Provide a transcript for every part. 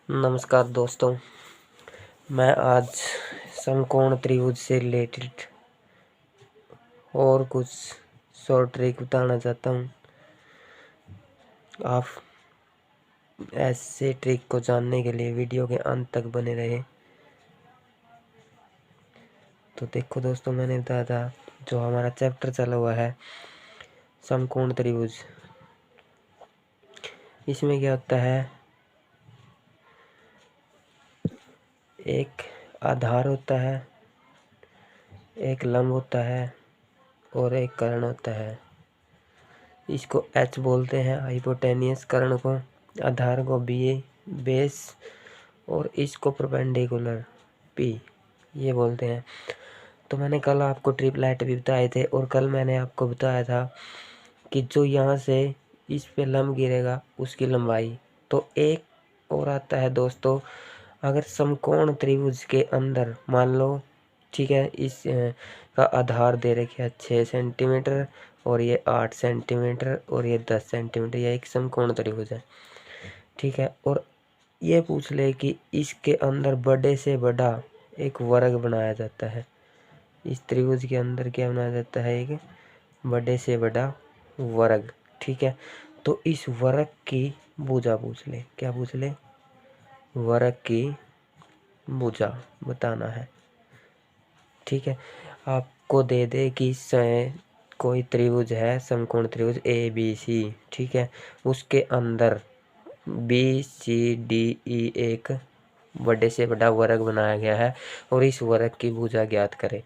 नमस्कार दोस्तों, मैं आज समकोण त्रिभुज से रिलेटेड और कुछ शॉर्ट ट्रिक बताना चाहता हूँ। आप ऐसे ट्रिक को जानने के लिए वीडियो के अंत तक बने रहे। तो देखो दोस्तों, मैंने बताया था जो हमारा चैप्टर चला हुआ है समकोण त्रिभुज, इसमें क्या होता है, एक आधार होता है, एक लंब होता है और एक कर्ण होता है। इसको एच बोलते हैं हाइपोटेनियस, कर्ण को, आधार को बी बेस और इसको परपेंडिकुलर पी ये बोलते हैं। तो मैंने कल आपको ट्रिपलेट भी बताए थे और कल मैंने आपको बताया था कि जो यहाँ से इस पे लंब गिरेगा उसकी लंबाई। तो एक और आता है दोस्तों, अगर समकोण त्रिभुज के अंदर मान लो, ठीक है, इस का आधार दे रखे 6 सेंटीमीटर और ये 8 सेंटीमीटर और ये 10 सेंटीमीटर, यह एक समकोण त्रिभुज है, ठीक है। और ये पूछ ले कि इसके अंदर बड़े से बड़ा एक वर्ग बनाया जाता है। इस त्रिभुज के अंदर क्या बनाया जाता है, एक बड़े से बड़ा वर्ग, ठीक है। तो इस वर्ग की भुजा पूछ ले, क्या पूछ ले, वर्ग की भुजा बताना है, ठीक है। आपको दे दे कि कोई त्रिभुज है, समकोण त्रिभुज ए बी सी, ठीक है, उसके अंदर बी सी डी ई एक बड़े से बड़ा वर्ग बनाया गया है और इस वर्ग की भुजा ज्ञात करें।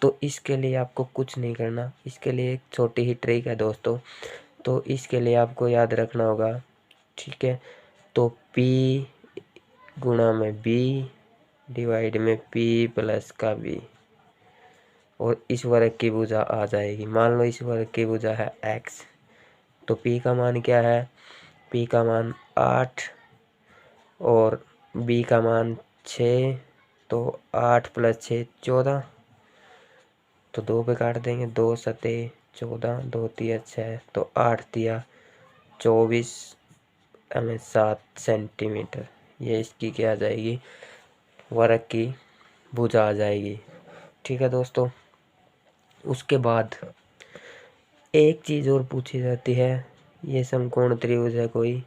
तो इसके लिए आपको कुछ नहीं करना, इसके लिए एक छोटी ही ट्रिक है दोस्तों। तो इसके लिए आपको याद रखना होगा, ठीक है। तो P गुणा में B डिवाइड में P प्लस का B और इस वर्ग की भुजा आ जाएगी। मान लो इस वर्ग की भुजा है x, तो P का मान क्या है, P का मान 8 और B का मान 6, तो 8 प्लस 6 14, तो 2 पे काट देंगे, 2 सते 14, 2 तिया 6, तो 8 तिया 24 हमें 7 सेंटीमीटर, ये इसकी क्या आ जाएगी, वर्ग की भुजा आ जाएगी, ठीक है दोस्तों। उसके बाद एक चीज़ और पूछी जाती है, ये समकोण त्रिभुज है कोई,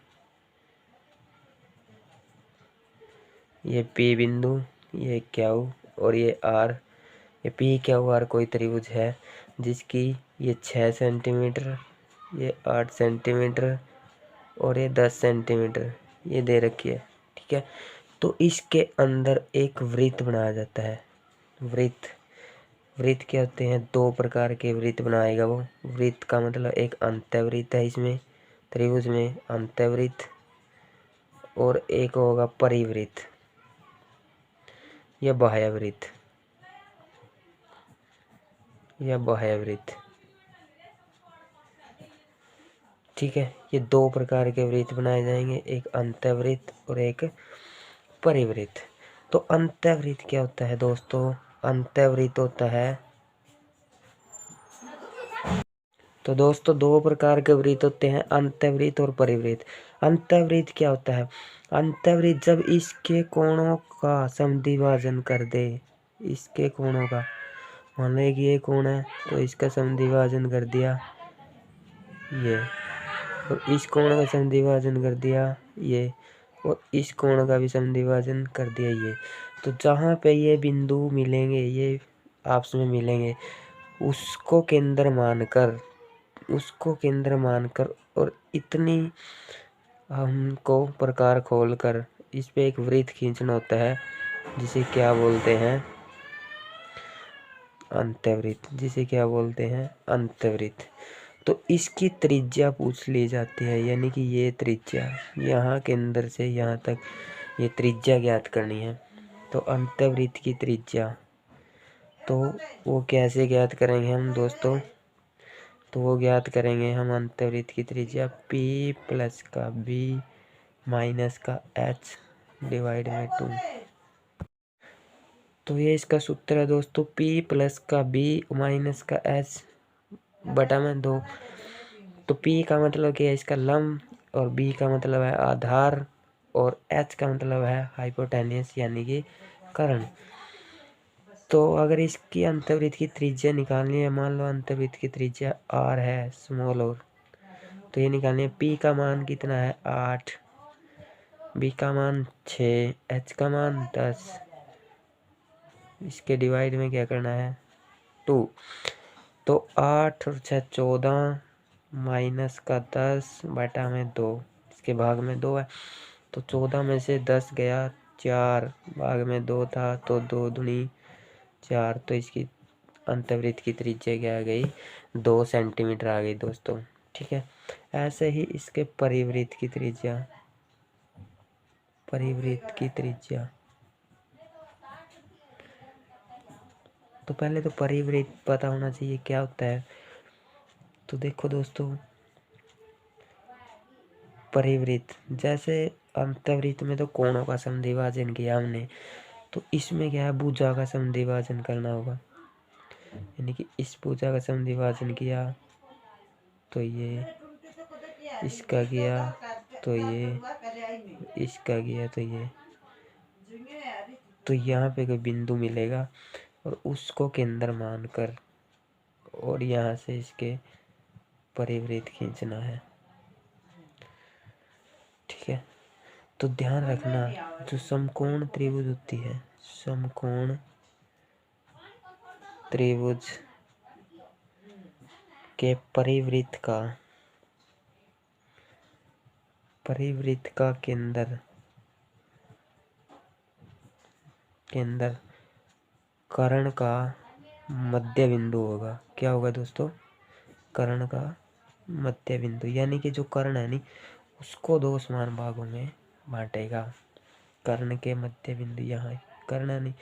ये P बिंदु, ये क्यू और ये R, ये P क्यू R कोई त्रिभुज है जिसकी ये 6 सेंटीमीटर, ये 8 सेंटीमीटर और ये 10 सेंटीमीटर ये दे रखी है, ठीक है। तो इसके अंदर एक वृत्त बनाया जाता है। वृत्त क्या होते हैं, 2 प्रकार के वृत्त बनाएगा वो। वृत्त का मतलब एक अंतःवृत्त है इसमें त्रिभुज में, अंतःवृत्त, और एक होगा परिवृत्त या बाह्यवृत्त, ठीक है। ये 2 प्रकार के वृत्त बनाए जाएंगे, एक अंतःवृत्त और एक परिवृत्त। तो अंतःवृत्त क्या होता है दोस्तों, अंतःवृत्त होता है, तो दोस्तों 2 प्रकार के वृत्त होते हैं, अंतःवृत्त और परिवृत्त। अंतःवृत्त क्या होता है, अंतःवृत्त जब इसके कोणों का समद्विभाजन कर दे, इसके कोणों का, मान लो कि ये कोण है तो इसका समद्विभाजन कर दिया ये, और इस कोण का समद्विभाजन कर दिया ये, और इस कोण का भी समद्विभाजन कर दिया ये। तो जहाँ पे ये बिंदु मिलेंगे, ये आपस में मिलेंगे, उसको केंद्र मानकर और इतनी हमको प्रकार खोलकर इस पे एक वृत्त खींचना होता है, जिसे क्या बोलते हैं, अंतःवृत्त। तो इसकी त्रिज्या पूछ ली जाती है, यानी कि ये त्रिज्या यहाँ केंद्र से यहाँ तक ये त्रिज्या ज्ञात करनी है। तो अंतःवृत्त की त्रिज्या, तो वो कैसे ज्ञात करेंगे हम दोस्तों, तो वो ज्ञात करेंगे हम अंतःवृत्त की त्रिज्या P प्लस का B माइनस का H डिवाइड में 2। तो ये इसका सूत्र है दोस्तों, P प्लस का B माइनस का H बटा में 2। तो P का मतलब क्या है, इसका लंब, और B का मतलब है आधार, और एच का मतलब है हाइपोटेन्यूस यानी कि कर्ण। तो अगर इसकी अंतर्वृत्त की त्रिज्या निकालनी है, मान लो अंतर्वृत्त की त्रिज्या आर है स्मॉल और, तो ये निकालनी है। पी का मान कितना है 8, बी का मान 6, एच का मान 10। इसके डिवाइड में क्या करना है 2। तो 8 और 6 14 माइनस का 10 बटा में 2, इसके भाग में 2 है तो 14 में से 10 गया 4, भाग में 2 था तो 2 दूनी 4। तो इसकी अंतर्वृत्त की त्रिज्या क्या आ गई 2 सेंटीमीटर आ गई दोस्तों। ठीक है, ऐसे ही इसके परिवृत्त की त्रिज्या, परिवृत्त की त्रिज्या, तो पहले तो परिवृत्त पता होना चाहिए क्या होता है। तो देखो दोस्तों, परिवृत्त जैसे अंतर्वृत्त में तो कोणों का समद्विभाजन किया हमने, तो इसमें क्या है भुजा का समद्विभाजन करना होगा, यानी कि इस भुजा का समद्विभाजन किया तो ये, इसका किया तो ये, इसका किया तो ये, तो यहाँ पे कोई बिंदु मिलेगा और उसको केंद्र मानकर और यहाँ से इसके परिवृत्त खींचना है। ठीक है, तो ध्यान रखना जो समकोण त्रिभुज होती है, समकोण त्रिभुज के परिवृत्त का केंद्र कर्ण का मध्य बिंदु होगा। क्या होगा दोस्तों, कर्ण का मध्य बिंदु, यानी कि जो कर्ण है नी उसको 2 समान भागों में बांटेगा। कर्ण के मध्य बिंदु यहाँ, कर्ण है नी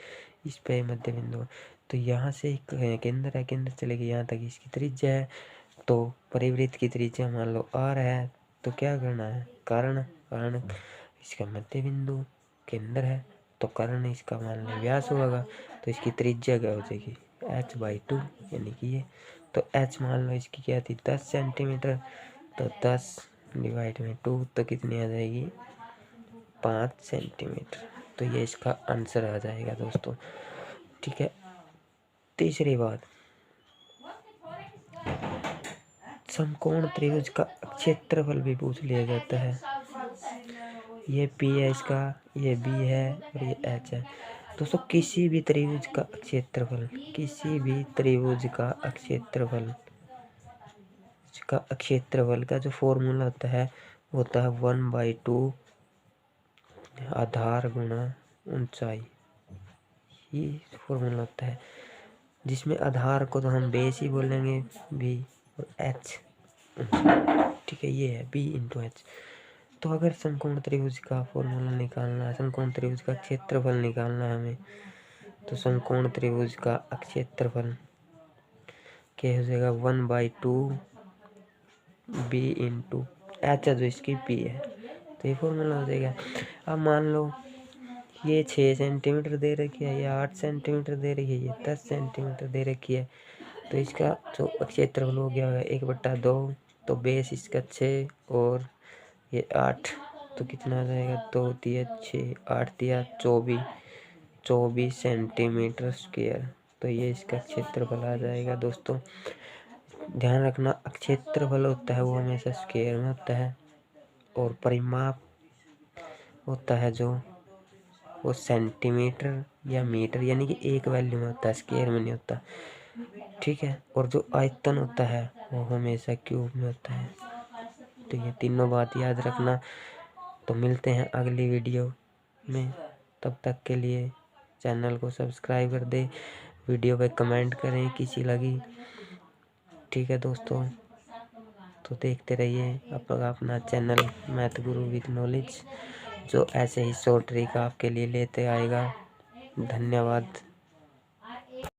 इस पे मध्य बिंदु, तो यहाँ से केंद्र है, केंद्र चलेगी यहाँ तक, इसकी त्रिज्या है। तो परिवृत्त की त्रिज्या मान लो r है, तो क्या करना है कर्ण इसका मध्य बिंदु केंद्र है, तो कर्ण इसका मान लो व्यास होगा, तो इसकी त्रिज्या क्या हो जाएगी h/2 यानी कि ये। तो h मान लो इसकी क्या थी 10 सेंटीमीटर, तो 10 डिवाइड में 2 तो कितनी आ जाएगी 5 सेंटीमीटर। तो ये इसका आंसर आ जाएगा दोस्तों। ठीक है, तीसरी बात, समकोण त्रिभुज का क्षेत्रफल भी पूछ लिया जाता है। ये P है इसका, ये B है और ये H है। दोस्तों किसी भी त्रिभुज का क्षेत्रफल, किसी भी त्रिभुज का क्षेत्रफल का जो फॉर्मूला होता है 1/2 आधार गुणा ऊंचाई, ये फॉर्मूला होता है, जिसमें आधार को तो हम बेस ही बोलेंगे B और H ऊंचाई। ठीक है, ये है B × H। तो अगर समकोण त्रिभुज का फॉर्मूला निकालना है, समकोण त्रिभुज का क्षेत्रफल निकालना है हमें, तो समकोण त्रिभुज का क्षेत्रफल क्या हो जाएगा 1/2 B × H है जो इसकी P है, तो ये फॉर्मूला हो जाएगा। अब मान लो ये 6 सेंटीमीटर दे रखी है, ये 8 सेंटीमीटर दे रही है, ये 10 सेंटीमीटर दे रखी है, तो इसका जो क्षेत्रफल हो गया है 1/2, तो बेस इसका 6 और ये 8, तो कितना आ जाएगा 2 × 6 8 × 24 सेंटीमीटर स्क्वायर। तो ये इसका क्षेत्रफल आ जाएगा दोस्तों। ध्यान रखना क्षेत्रफल होता है वो हमेशा स्क्वायर में होता है, और परिमाप होता है जो वो सेंटीमीटर या मीटर यानी कि एक वैल्यू में होता है, स्क्वायर में नहीं होता। ठीक है, और जो आयतन होता है वो हमेशा क्यूब में होता है। तो ये तीनों बात याद रखना। तो मिलते हैं अगली वीडियो में, तब तक के लिए चैनल को सब्सक्राइब कर दे, वीडियो पे कमेंट करें कैसी लगी। ठीक है दोस्तों, तो देखते रहिए अपना channel math Guru with knowledge, जो ऐसे ही शॉर्ट ट्रिक आपके लिए लेते आएगा। धन्यवाद।